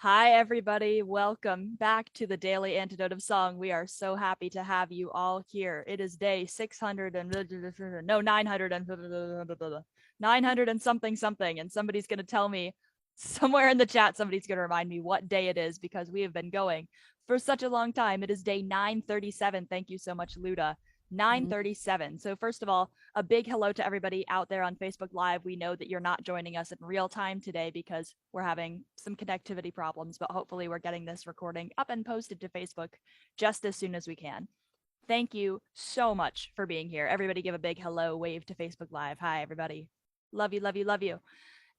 Hi, everybody. Welcome back to the Daily Antidote of Song. We are so happy to have you all here. It is day 600 and no, 900 and 900 and something something. And somebody's going to tell me somewhere in the chat, somebody's going to remind me what day it is because we have been going for such a long time. It is day 937. Thank you so much, Luda. 937. So first of all, a big hello to everybody out there on Facebook Live. We know that you're not joining us in real time today because we're having some connectivity problems, but hopefully we're getting this recording up and posted to Facebook just as soon as we can. Thank you so much for being here. Everybody give a big hello wave to Facebook Live. Hi, everybody. Love you, love you, love you.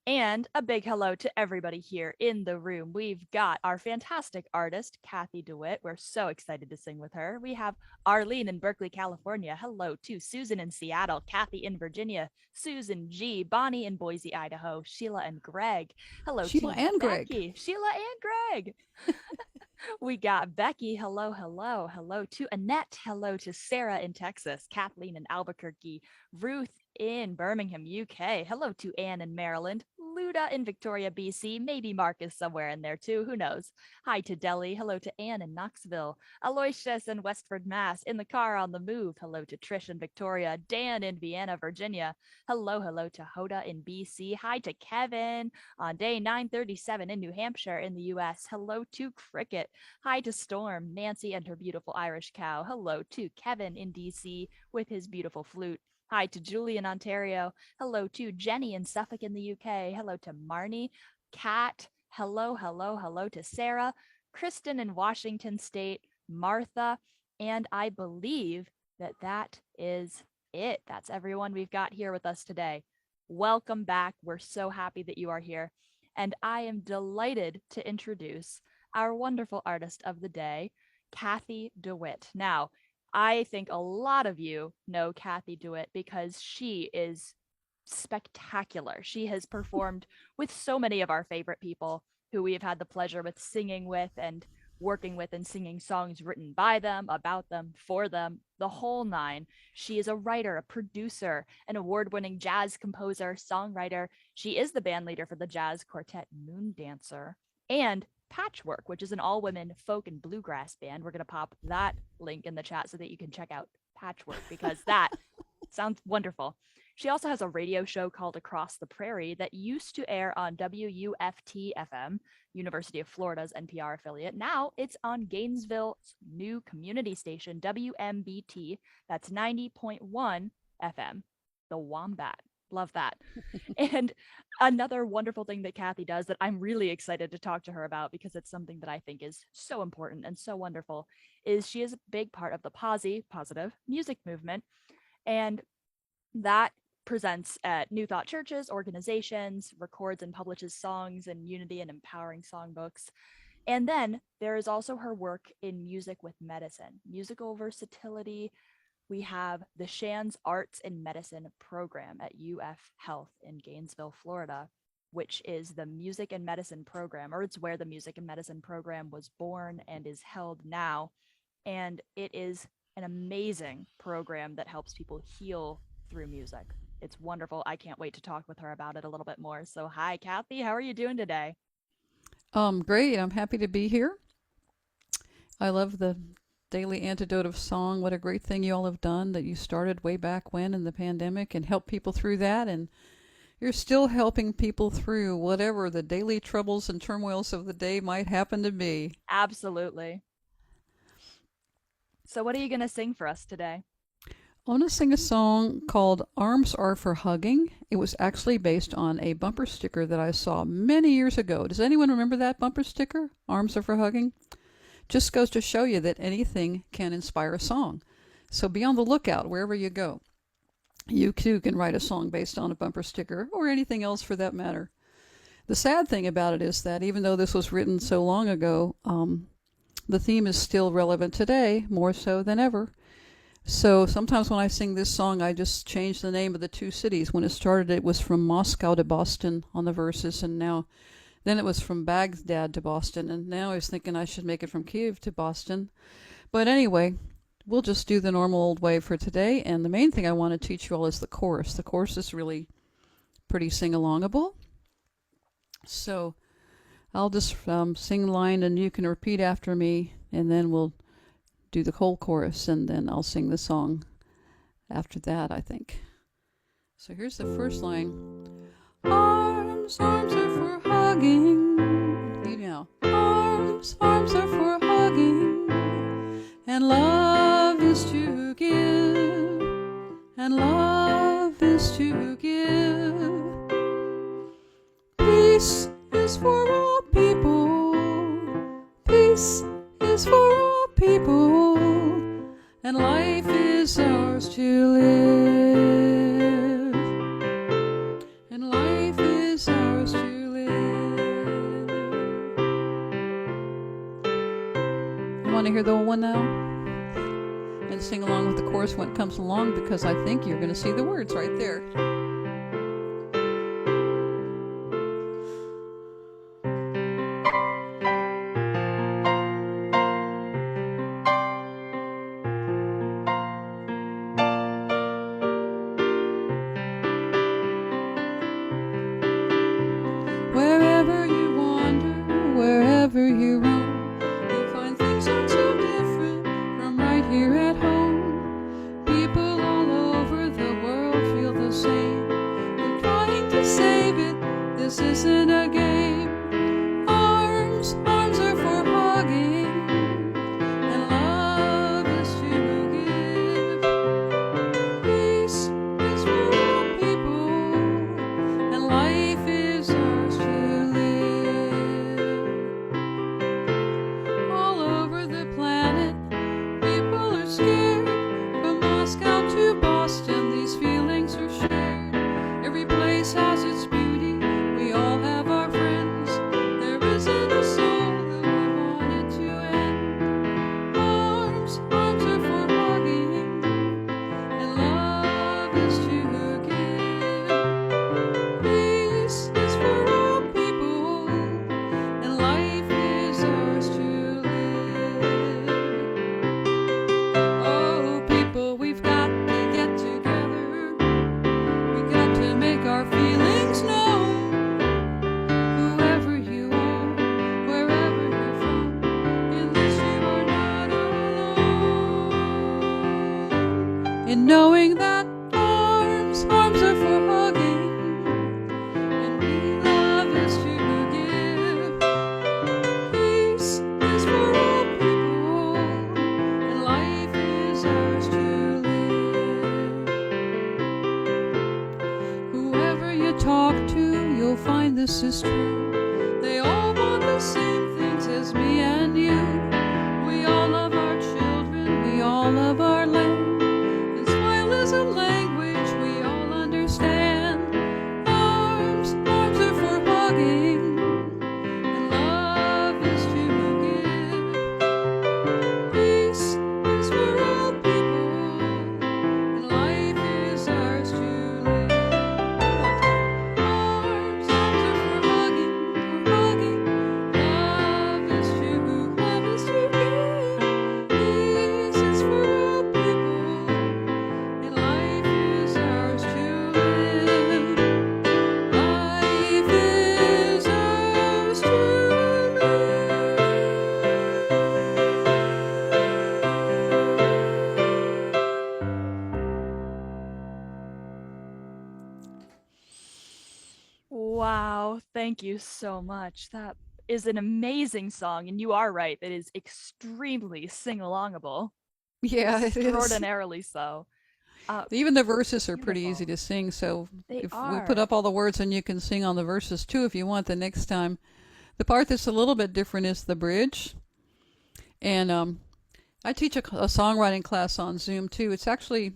And a big hello to everybody here in the room. We've got our fantastic artist, Cathy DeWitt. We're so excited to sing with her. We have Arlene in Berkeley, California. Hello to Susan in Seattle, Cathy in Virginia, Susan G, Bonnie in Boise, Idaho, Sheila and Greg. Hello Sheila to and Greg. Becky, Sheila and Greg. We got Becky. Hello, hello. Hello to Annette. Hello to Sarah in Texas, Kathleen in Albuquerque, Ruth in Birmingham, UK. Hello to Anne in Maryland, Luda in Victoria, BC. Maybe Mark is somewhere in there too. Who knows? Hi to Delhi. Hello to Anne in Knoxville, Aloysius in Westford, Mass. In the car on the move. Hello to Trish in Victoria, Dan in Vienna, Virginia. Hello, hello to Hoda in BC. Hi to Kevin on day 937 in New Hampshire in the US. Hello to Cricket. Hi to Storm, Nancy and her beautiful Irish cow. Hello to Kevin in DC with his beautiful flute. Hi to Julie in Ontario. Hello to Jenny in Suffolk in the UK. Hello to Marnie, Kat. Hello, hello, hello to Sarah, Kristen in Washington State, Martha, and I believe that is it. That's everyone we've got here with us today. Welcome back. We're so happy that you are here. And I am delighted to introduce our wonderful artist of the day, Cathy DeWitt. Now, I think a lot of you know Cathy DeWitt because she is spectacular. She has performed with so many of our favorite people who we have had the pleasure with singing with and working with and singing songs written by them, about them, for them, the whole nine. She is a writer, a producer, an award-winning jazz composer, songwriter. She is the band leader for the jazz quartet Moon Dancer and Patchwork, which is an all-women folk and bluegrass band. We're going to pop that link in the chat so that you can check out Patchwork because that sounds wonderful. She also has a radio show called Across the Prairie that used to air on WUFT FM, University of Florida's NPR affiliate. Now it's on Gainesville's new community station, WMBT. That's 90.1 FM, the Wombat. Love that. And another wonderful thing that Cathy does that I'm really excited to talk to her about because it's something that I think is so important and so wonderful is she is a big part of the positive music movement. And that presents at New Thought churches, organizations, records and publishes songs and unity and empowering songbooks. And then there is also her work in music with medicine, musical versatility. We have the Shands Arts in Medicine program at UF Health in Gainesville, Florida, which is the music and medicine program, or it's where the music and medicine program was born and is held now. And it is an amazing program that helps people heal through music. It's wonderful. I can't wait to talk with her about it a little bit more. So, hi, Cathy. How are you doing today? Great. I'm happy to be here. I love the daily antidote of song. What a great thing you all have done that you started way back when in the pandemic and helped people through that. And you're still helping people through whatever the daily troubles and turmoils of the day might happen to be. Absolutely. So, what are you going to sing for us today? I want to sing a song called Arms Are for Hugging. It was actually based on a bumper sticker that I saw many years ago. Does anyone remember that bumper sticker? Arms Are for Hugging? Just goes to show you that anything can inspire a song. So be on the lookout wherever you go. You too can write a song based on a bumper sticker or anything else for that matter. The sad thing about it is that even though this was written so long ago, the theme is still relevant today, more so than ever. So sometimes when I sing this song, I just change the name of the two cities. When it started, it was from Moscow to Boston on the verses, and then it was from Baghdad to Boston, and now I was thinking I should make it from Kiev to Boston. But anyway, we'll just do the normal old way for today, and the main thing I want to teach you all is the chorus. The chorus is really pretty sing-alongable. So I'll just sing the line and you can repeat after me, and then we'll do the whole chorus, and then I'll sing the song after that, I think. So here's the first line. Arms, arms are for hugging. You know. Arms, arms are for hugging. And love is to give. And love is to give. Peace is for all people. Peace is for all people. And life is ours to live. And life is ours to live. You want to hear the whole one now? And sing along with the chorus when it comes along, because I think you're going to see the words right there. Wherever you wander, wherever you roam, you'll find things aren't so different from right here at home. People all over the world feel the same. We're trying to save it, this isn't a game. Arms, arms are for hugging, and love is to give. Peace is for all people, and life is ours to live. All over the planet, people are scared. From Moscow to Boston, these feelings are shared. Every place has its beauty, we all have our friends. There isn't a soul who would want it to end. Arms, arms are for hugging, and love is to give. Peace is for all people, and life is ours to live. Oh, people, we've got to get together. We got to make our feelings known. Whoever you are, wherever you're from, in this you are not alone. In knowing that arms, arms are for hugging, and love is to give. Peace is for all people, and life is ours to live. Whoever you talk to, you'll find this is true. They all want the same things as me and you. We all love our children, we all love our land. And smile is a language we all understand. Arms, arms are for hugging, and love is to give. Peace is for all people, and life is ours to live. Arms, arms are for hugging, hugging. Love is to give. Peace is for all people, and life is ours to live. Life is ours to Wow, thank you so much. That is an amazing song, and you are right. It is extremely sing-alongable. Yeah, it is. Extraordinarily so. Even the verses are pretty easy Beautiful. to sing, so They if we put are. up all the words and you can sing on the verses too if you want the next time. The part that's a little bit different is the bridge. And I teach a songwriting class on Zoom too. It's actually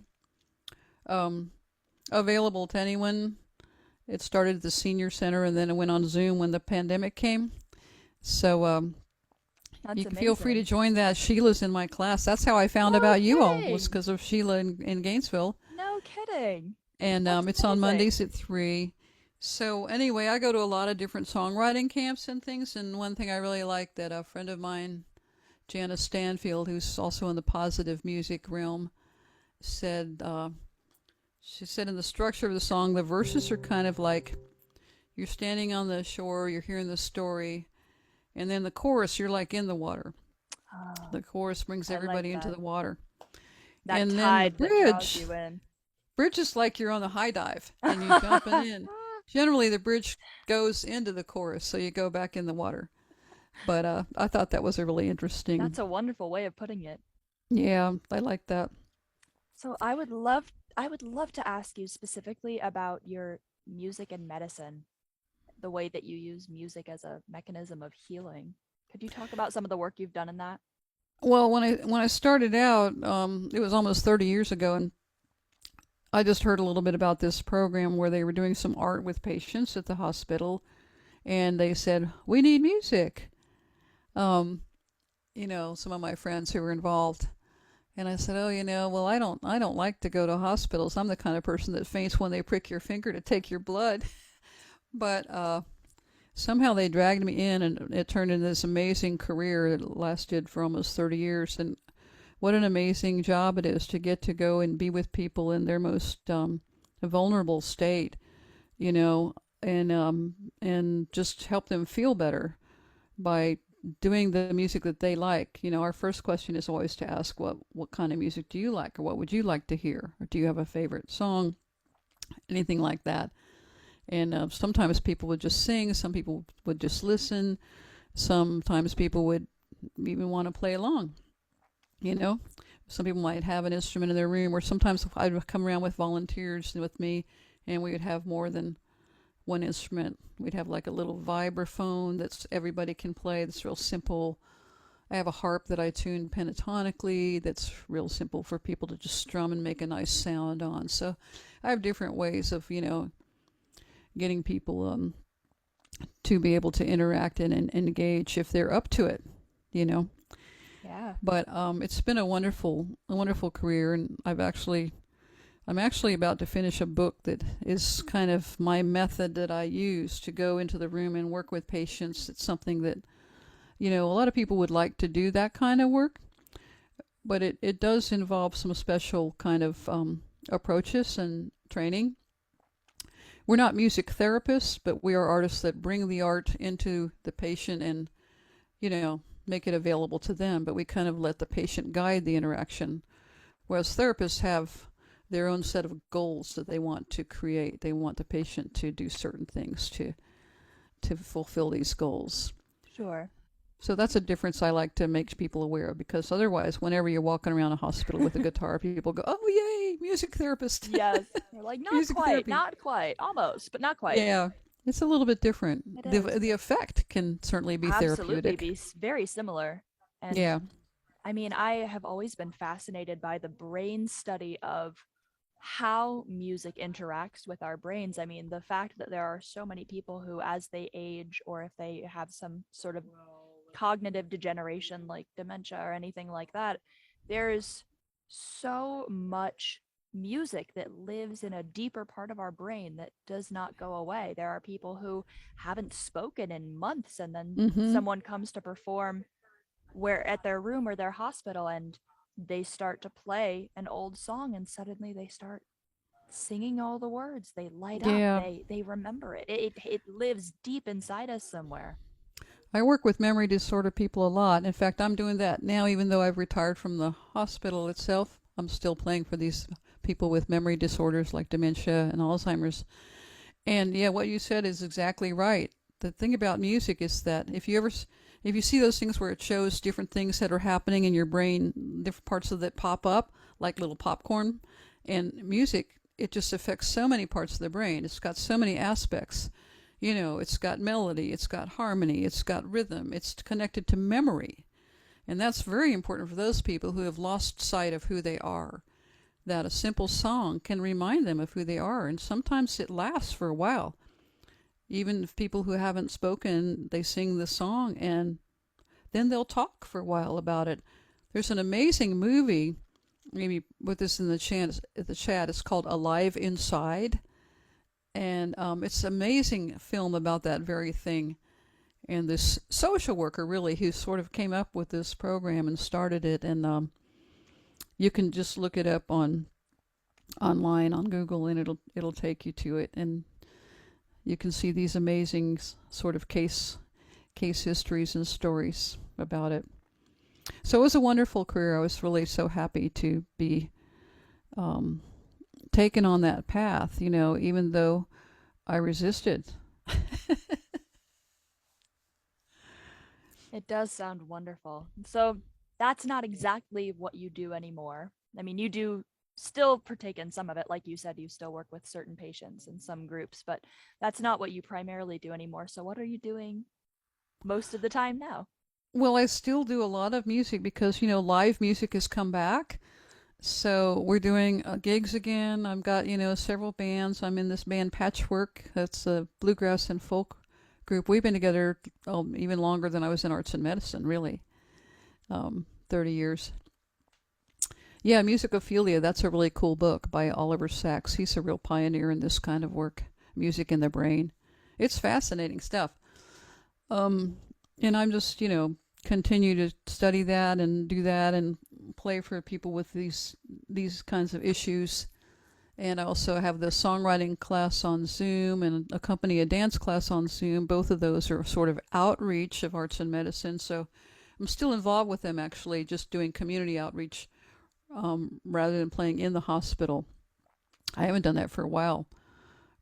um, available to anyone. It started at the senior center and then it went on Zoom when the pandemic came. So That's you can feel free to amazing. join that. Sheila's in my class. That's how I found No about you all, was kidding. because of Sheila in Gainesville. No kidding. And That's it's on amazing. Mondays at 3. So anyway, I go to a lot of different songwriting camps and things. And one thing I really like that a friend of mine, Janice Stanfield, who's also in the positive music realm, said, she said in the structure of the song, the verses are kind of like you're standing on the shore, you're hearing the story, And then the chorus, you're like in the water. Oh, The chorus brings I like everybody into that. the water. That And then the tide that draws bridge, you in. bridge is like you're on the high dive and you jumping in. Generally, the bridge goes into the chorus, so you go back in the water. But I thought that was a really interesting. That's a wonderful way of putting it. Yeah, I like that. So I would love to ask you specifically about your music and medicine, the way that you use music as a mechanism of healing. Could you talk about some of the work you've done in that? Well, when I started out, it was almost 30 years ago, and I just heard a little bit about this program where they were doing some art with patients at the hospital, and they said we need music. Um, some of my friends who were involved, and I said, oh, well, I don't like to go to hospitals. I'm the kind of person that faints when they prick your finger to take your blood. But somehow they dragged me in, and it turned into this amazing career. It lasted for almost 30 years, and what an amazing job it is to get to go and be with people in their most vulnerable state, you know, and just help them feel better by doing the music that they like. Our first question is always to ask what kind of music do you like, or what would you like to hear, or do you have a favorite song, anything like that. And sometimes people would just sing, some people would just listen, sometimes people would even want to play along. you know some people might have an instrument in their room, or sometimes I would come around with volunteers with me, and we would have more than one instrument. We'd have like a little vibraphone that's everybody can play, that's real simple. I have a harp that I tune pentatonically that's real simple for people to just strum and make a nice sound on. So I have different ways of getting people to be able to interact and engage if they're up to it you know Yeah. but it's been a wonderful career, and I'm actually about to finish a book that is kind of my method that I use to go into the room and work with patients. It's something that, a lot of people would like to do that kind of work, but it does involve some special kind of approaches and training. We're not music therapists, but we are artists that bring the art into the patient and, make it available to them. But we kind of let the patient guide the interaction. Whereas therapists have their own set of goals that they want to create. They want the patient to do certain things to fulfill these goals. Sure. So that's a difference I like to make people aware of, because otherwise, whenever you're walking around a hospital with a guitar, people go, "Oh, yay, music therapist!" Yes. You're like, not Music quite, therapy. not quite, almost, but not quite. Yeah, it's a little bit different. It The is. the effect can certainly be Absolutely therapeutic. be very similar. And Yeah. I mean, I have always been fascinated by the brain study of how music interacts with our brains. I mean, the fact that there are so many people who, as they age, or if they have some sort of cognitive degeneration like dementia or anything like that, there's so much music that lives in a deeper part of our brain that does not go away. There are people who haven't spoken in months, and then Mm-hmm. someone comes to perform where at their room or their hospital, and they start to play an old song, and suddenly they start singing all the words. They light up. Yeah. They remember it. It lives deep inside us somewhere. I work with memory disorder people a lot. In fact, I'm doing that now, even though I've retired from the hospital itself. I'm still playing for these people with memory disorders like dementia and Alzheimer's. And yeah, what you said is exactly right. The thing about music is that if you see those things where it shows different things that are happening in your brain, different parts of that pop up like little popcorn, and music, it just affects so many parts of the brain. It's got so many aspects. It's got melody, it's got harmony, it's got rhythm, it's connected to memory. And that's very important for those people who have lost sight of who they are, that a simple song can remind them of who they are. And sometimes it lasts for a while. Even if people who haven't spoken, they sing the song and then they'll talk for a while about it. There's an amazing movie, maybe put this in the chat, it's called Alive Inside. And it's an amazing film about that very thing. And this social worker, really, who sort of came up with this program and started it. And you can just look it up online on Google, and it'll take you to it. And you can see these amazing sort of case histories and stories about it. So it was a wonderful career. I was really so happy to be um, taken on that path, even though I resisted. It does sound wonderful. So that's not exactly what you do anymore. I mean, you do still partake in some of it. Like you said, you still work with certain patients in some groups, but that's not what you primarily do anymore. So what are you doing most of the time now? Well, I still do a lot of music because, live music has come back. So we're doing gigs again. I've got, several bands. I'm in this band Patchwork. That's a bluegrass and folk group. We've been together even longer than I was in arts and medicine, really. 30 years. Yeah, Musicophilia. That's a really cool book by Oliver Sacks. He's a real pioneer in this kind of work, music in the brain. It's fascinating stuff. Um, and I'm just, continue to study that and do that and play for people with these kinds of issues. And I also have the songwriting class on Zoom and accompany a dance class on Zoom. Both of those are sort of outreach of arts and medicine. So I'm still involved with them, actually, just doing community outreach rather than playing in the hospital. I haven't done that for a while,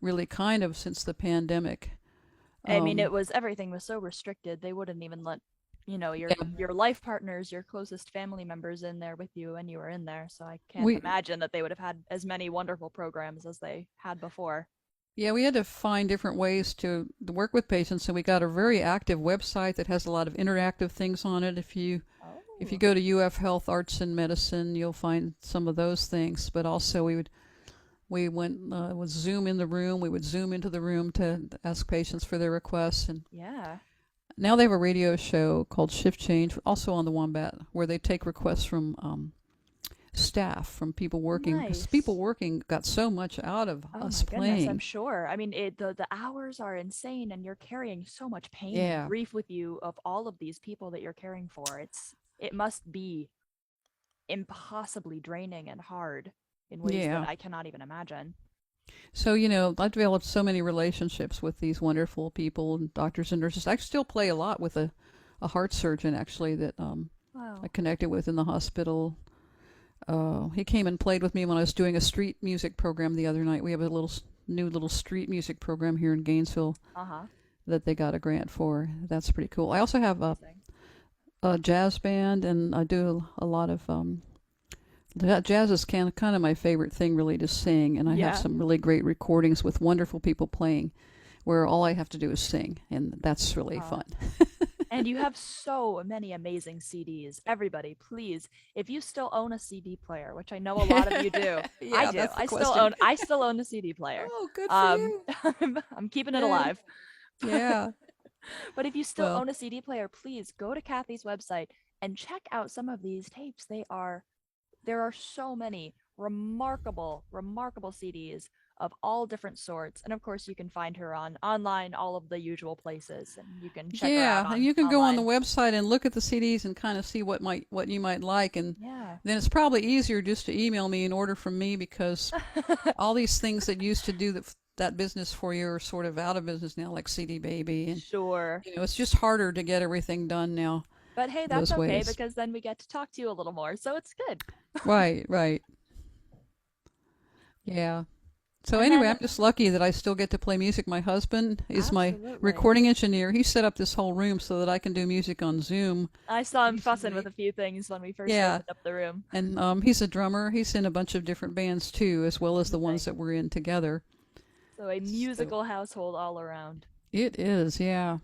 really, kind of since the pandemic. I mean, Um, everything was so restricted. They wouldn't even let, yeah, your life partners, your closest family members in there with you when you were in there. So I can't we imagine that they would have had as many wonderful programs as they had before. yeah we had to find different ways to work with patients, and we got a very active website that has a lot of interactive things on it. If you Oh, go to UF Health Arts and Medicine, you'll find some of those things. But also we went with Zoom in the room. We would Zoom into the room to ask patients for their requests. And yeah. now they have a radio show called Shift Change, also on the Wombat, where they take requests from staff, from people working, because people Nice. working got so much out of Oh us my goodness, I'm playing. sure. I mean, the hours are insane and you're carrying so much pain and Yeah, grief with you of all of these people that you're caring for. It must be impossibly draining and hard in ways that yeah. I cannot even imagine. So, I've developed so many relationships with these wonderful people and doctors and nurses. I still play a lot with a heart surgeon, actually, that I Wow. connected with in the hospital. He came and played with me when I was doing a street music program the other night. We have a new little street music program here in Gainesville Uh-huh. that they got a grant for. That's pretty cool. I also have Amazing. a jazz band, and I do a lot of jazz is kind of my favorite thing, really, to sing. And I have Yeah. some really great recordings with wonderful people playing, where all I have to do is sing, and that's really Uh, fun. and you have so many amazing CDs. Everybody, please, if you still own a CD player, which I know a lot of you do, I Yeah, do. that's the question. I still own a CD player. Oh, good for you. I'm keeping it Yay. alive. Yeah. But if you still Well, own a CD player, please go to Cathy's website and check out some of these tapes. There are so many remarkable, remarkable CDs of all different sorts. And of course, you can find her on online, all of the usual places, and you can check her out yeah, and on you can go on the online. website and look at the CDs and kind of see what you might like, and Yeah. then it's probably easier just to email me and order from me, because all these things that used to do that business for you are sort of out of business now, like CD Baby, and Sure. it's just harder to get everything done now But hey, that's those okay ways. because then we get to talk to you a little more. So it's good. Right, right. Yeah. So And anyway, then I'm just lucky that I still get to play music. My husband is my absolutely. recording engineer. He set up this whole room so that I can do music on Zoom I saw him fussing with easily. a few things when we first Yeah. opened up the room. And he's a drummer. He's in a bunch of different bands too, as well as the ones Amazing. that we're in together. So a So musical household all around. it is, yeah.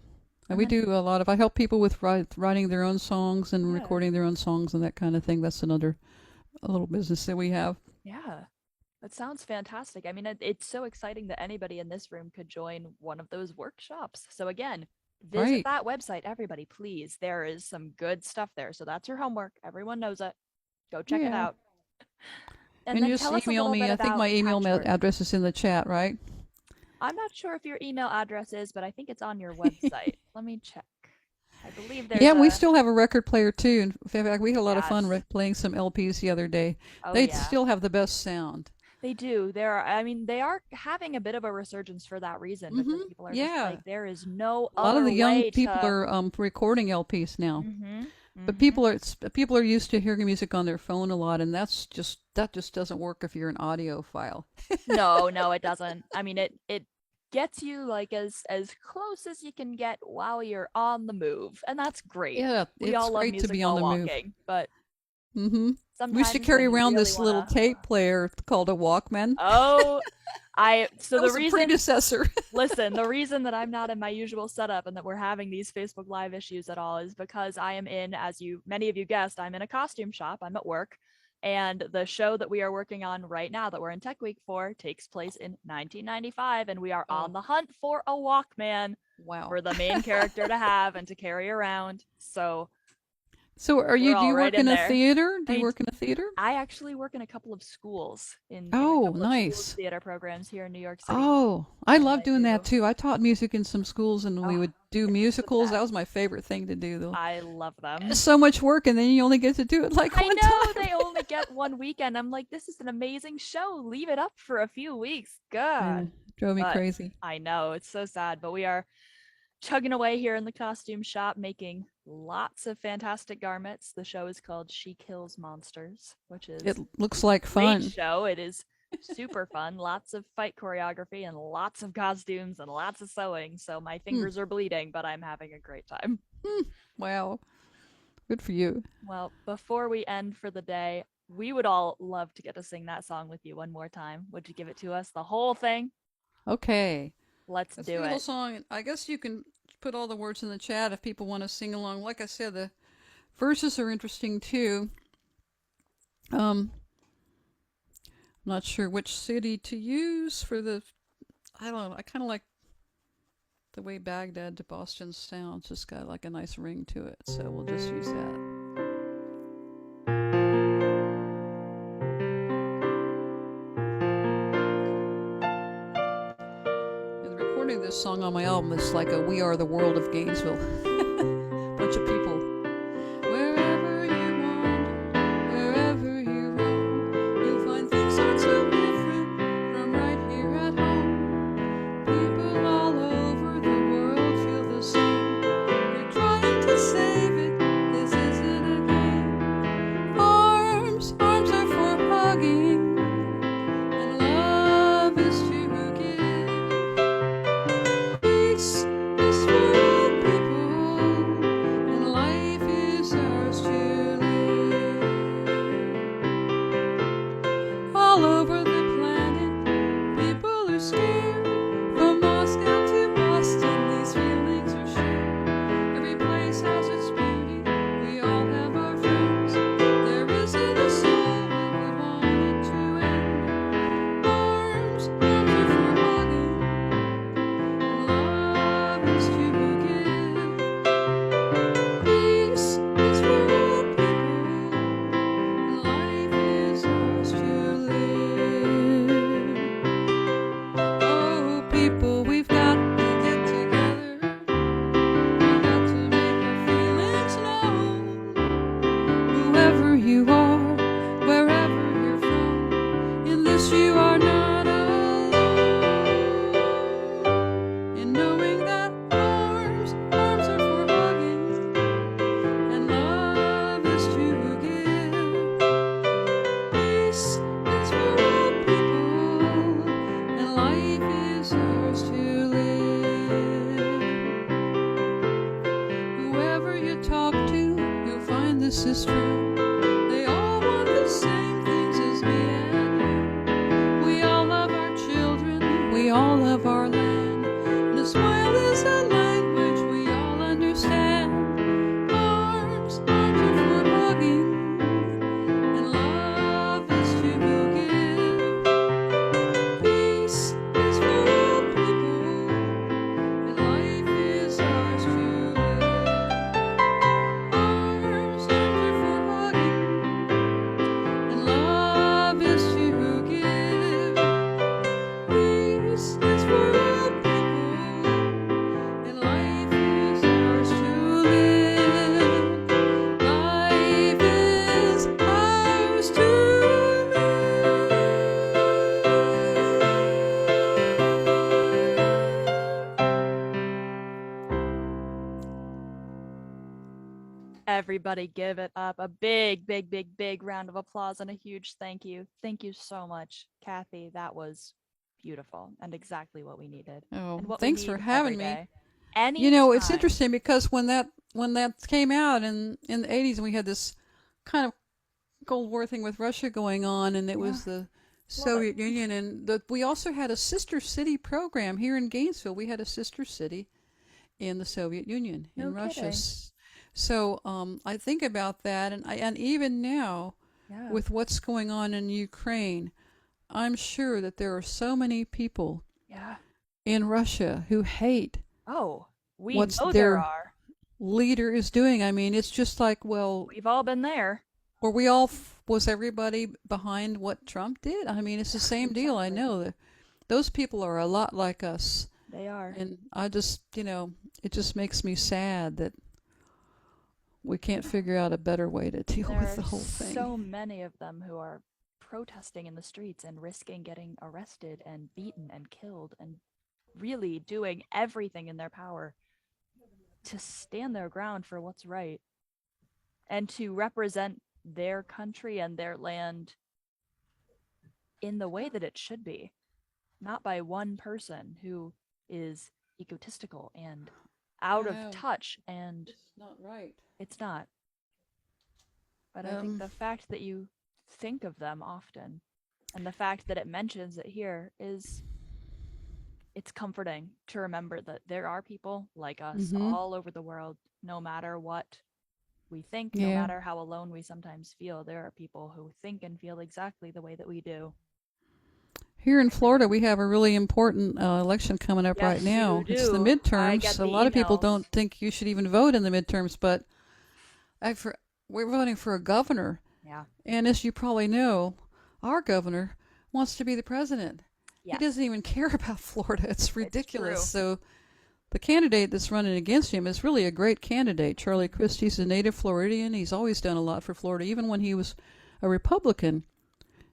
And And we then do a lot of. I help people with writing their own songs and yeah. recording their own songs and that kind of thing. That's another a little business that we have. Yeah. That sounds fantastic. I mean, it's so exciting that anybody in this room could join one of those workshops. So again, visit Right. that website, everybody, please. There is some good stuff there. So that's your homework. Everyone knows it. Go check it Yeah. out. And And then you tell just us a email little bit me. I think about my email Patchwork. address is in the chat, right? I'm not sure if your email address is, but I think it's on your website. Let me check. I believe there's Yeah, we a still have a record player too. In fact, we had a lot of fun yes. playing some LPs the other day. Oh They yeah. still have the best sound. They do. I mean, they are having a bit of a resurgence for that reason because people are just Yeah. like, there is no A lot of other the young way people to. are recording LPs now. Mm-hmm. But Mm-hmm. people are used to hearing music on their phone a lot, and that just doesn't work if you're an audiophile. No, no, it doesn't. I mean, it gets you like as close as you can get while you're on the move, and that's great. Yeah, We it's all love great to music be on while the move. walking, but Hmm. We used to sometimes when carry you around really this want little to. tape player called a Walkman. Oh, so That the was a reason predecessor. listen, the reason that I'm not in my usual setup and that we're having these Facebook Live issues at all is because I am in, as you many of you guessed, I'm in a costume shop. I'm at work. And the show that we are working on right now that we're in Tech Week for takes place in 1995, and we are on Oh, the hunt for a Walkman wow. for the main character to have and to carry around. So So are we're you, do all you right work in in a there. theater? Do you I work in a theater? I actually work in a couple of schools in a Oh, couple of schools nice. theater programs here in New York City, Oh, I and love I doing that do. too. I taught music in some schools and we Oh, would do it's the musicals. That best. was my favorite thing to do though. I love them. So much work and then you only get to do it like I one know time. they only get one weekend. I'm like, this is an amazing show. Leave it up for a few weeks. I God. know. Drove me But crazy. I know it's so sad. But we are chugging away here in the costume shop, making lots of fantastic garments. The show is called She Kills Monsters, which It is looks like a great fun. show. It is super fun. Lots of fight choreography and lots of costumes and lots of sewing. So my Hmm. fingers are bleeding, but I'm having a great time. Hmm. Wow. Good for you. Well, before we end for the day, we would all love to get to sing that song with you one more time. Would you give it to us? The whole thing? Okay. Let's Let's do do the whole it. song. I guess you can put all the words in the chat if people want to sing along. Like I said, the verses are interesting too. I'm not sure which city to use for the. I don't know. I kind of like the way Baghdad to Boston sounds. It's got like a nice ring to it. So we'll just use that. And the recording of this song on my album is like a We Are the World of Gainesville. Bunch of people. Wherever you wander, wherever you roam, you'll find things aren't so different from right here at home. People all over the world feel the same. They're trying to save it. This isn't a game. Arms, arms are for hugging, and love is to give. Peace is for all people, and life is ours to live. All over the planet, people are scared. From Moscow to Boston, these feelings are shared. Every place has its beauty. We all have our friends. There isn't a soul who would want it to end. Arms, arms are for hugging, and love is to give. Peace is for all people, and life is ours to live. Oh, people, we've got to get together. We've got to make our feelings known. Whoever you are, wherever you're from, in this you are not alone. In knowing that arms, arms are for hugging, and love is to give. Peace is for all people, and life is ours to live. Whoever you talk to, you'll find this is true. They all want the same things as me and you. We all love our children, we all love our land, and a smile is a language we all understand. Arms, arms are for hugging, and love is to give. Peace is for all people, and life is ours to live. Arms, arms are for hugging, Everybody give it up. A big, big, big, big round of applause and a huge thank you. Thank you so much, Cathy. That was beautiful and exactly what we needed Oh, and what we thanks for need every having me. day. You know, it's Anytime. interesting because when that came out in the 80s, and we had this kind of Cold War thing with Russia going on, and it Yeah, was the love it. Soviet Union, and we also had a sister city program here in Gainesville. We had a sister city in the Soviet Union No in Russia. kidding. So I think about that, and even now Yeah. with what's going on in Ukraine, I'm sure that there are so many people Yeah. in Russia who hate Oh, we what's know there their are. leader is doing. I mean, it's just like, well, We've all been there. were we all, was everybody behind what Trump did? I mean, it's the same deal. I Exactly. know that those people are a lot like us. They are. And I just, it just makes me sad that we can't figure out a better way to deal There with are the whole thing. so many of them who are protesting in the streets and risking getting arrested and beaten and killed and really doing everything in their power to stand their ground for what's right and to represent their country and their land in the way that it should be, not by one person who is egotistical and I out of know. touch. And It's not right. it's not. But I think Um, the fact that you think of them often and the fact that it mentions it here is it's comforting to remember that there are people like us mm-hmm. all over the world, no matter what we think, no Yeah. matter how alone we sometimes feel, there are people who think and feel exactly the way that we do Here in Florida, everywhere. we have a really important election coming up right Yes, you now. It's the do. I midterms. get A the lot of people emails. don't think you should even vote in the midterms, but I, for, we're voting for a governor. Yeah. And as you probably know, our governor wants to be the president. He Yes, doesn't even care about Florida. It's it's ridiculous. true. So the candidate that's running against him is really a great candidate. Charlie Christie's a native Floridian. He's always done a lot for Florida. Even when he was a Republican,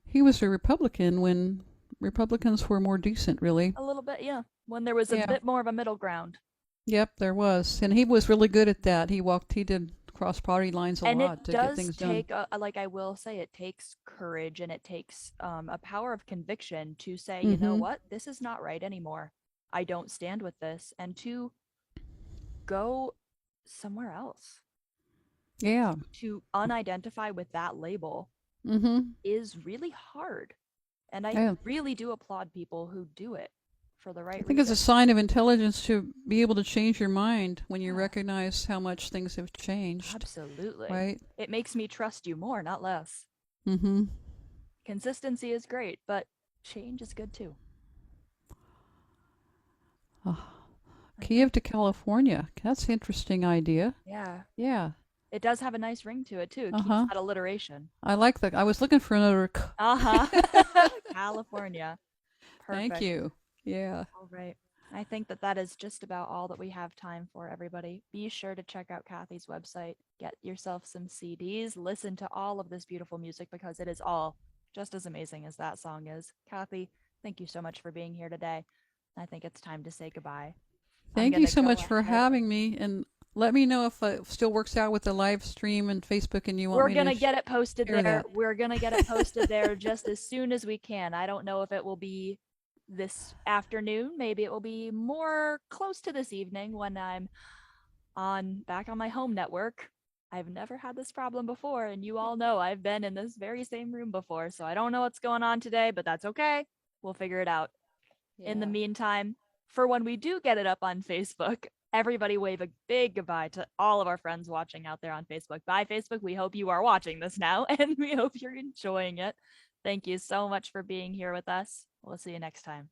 he was a Republican when Republicans were more decent, really. A little bit, yeah. When there was a Yeah. bit more of a middle ground. Yep, there was. And he was really good at that. He did cross party lines a And it lot to get does things done. take like I will say it takes courage and it takes a power of conviction to say, you know Mm-hmm. what, this is not right anymore. I don't stand with this, and to go somewhere else, Yeah. to unidentify with that label Mm-hmm. is really hard. And I Yeah. really do applaud people who do it for the I right think it's a reasons. sign of intelligence to be able to change your mind when you Yeah, recognize how much things have changed, absolutely. right? It makes me trust you more, not less. Mm-hmm. Consistency is great, but change is good too. Oh, I think, Kiev to California. That's an interesting idea. yeah, Yeah. it does have a nice ring to it too. It keeps Uh-huh. that alliteration. I like that. I was looking for another. Uh huh. California. Thank Perfect. you. Yeah. All right. I think that that is just about all that we have time for, everybody. Be sure to check out Cathy's website, get yourself some CDs, listen to all of this beautiful music because it is all just as amazing as that song is. Cathy, thank you so much for being here today. I think it's time to say goodbye. I'm Thank going you to so go much for ahead. having me, and let me know if it still works out with the live stream and Facebook, and you want We're me going to to get it posted share there. that. We're going to get it posted there just as soon as we can. I don't know if it will be this afternoon. Maybe it will be more close to this evening when I'm on back on my home network. I've never had this problem before, and you all know I've been in this very same room before, so I don't know what's going on today, but that's okay. We'll figure it out. In the Yeah. meantime, for when we do get it up on Facebook, everybody wave a big goodbye to all of our friends watching out there on Facebook. Bye, Facebook. We hope you are watching this now, and we hope you're enjoying it. Thank you so much for being here with us. We'll see you next time.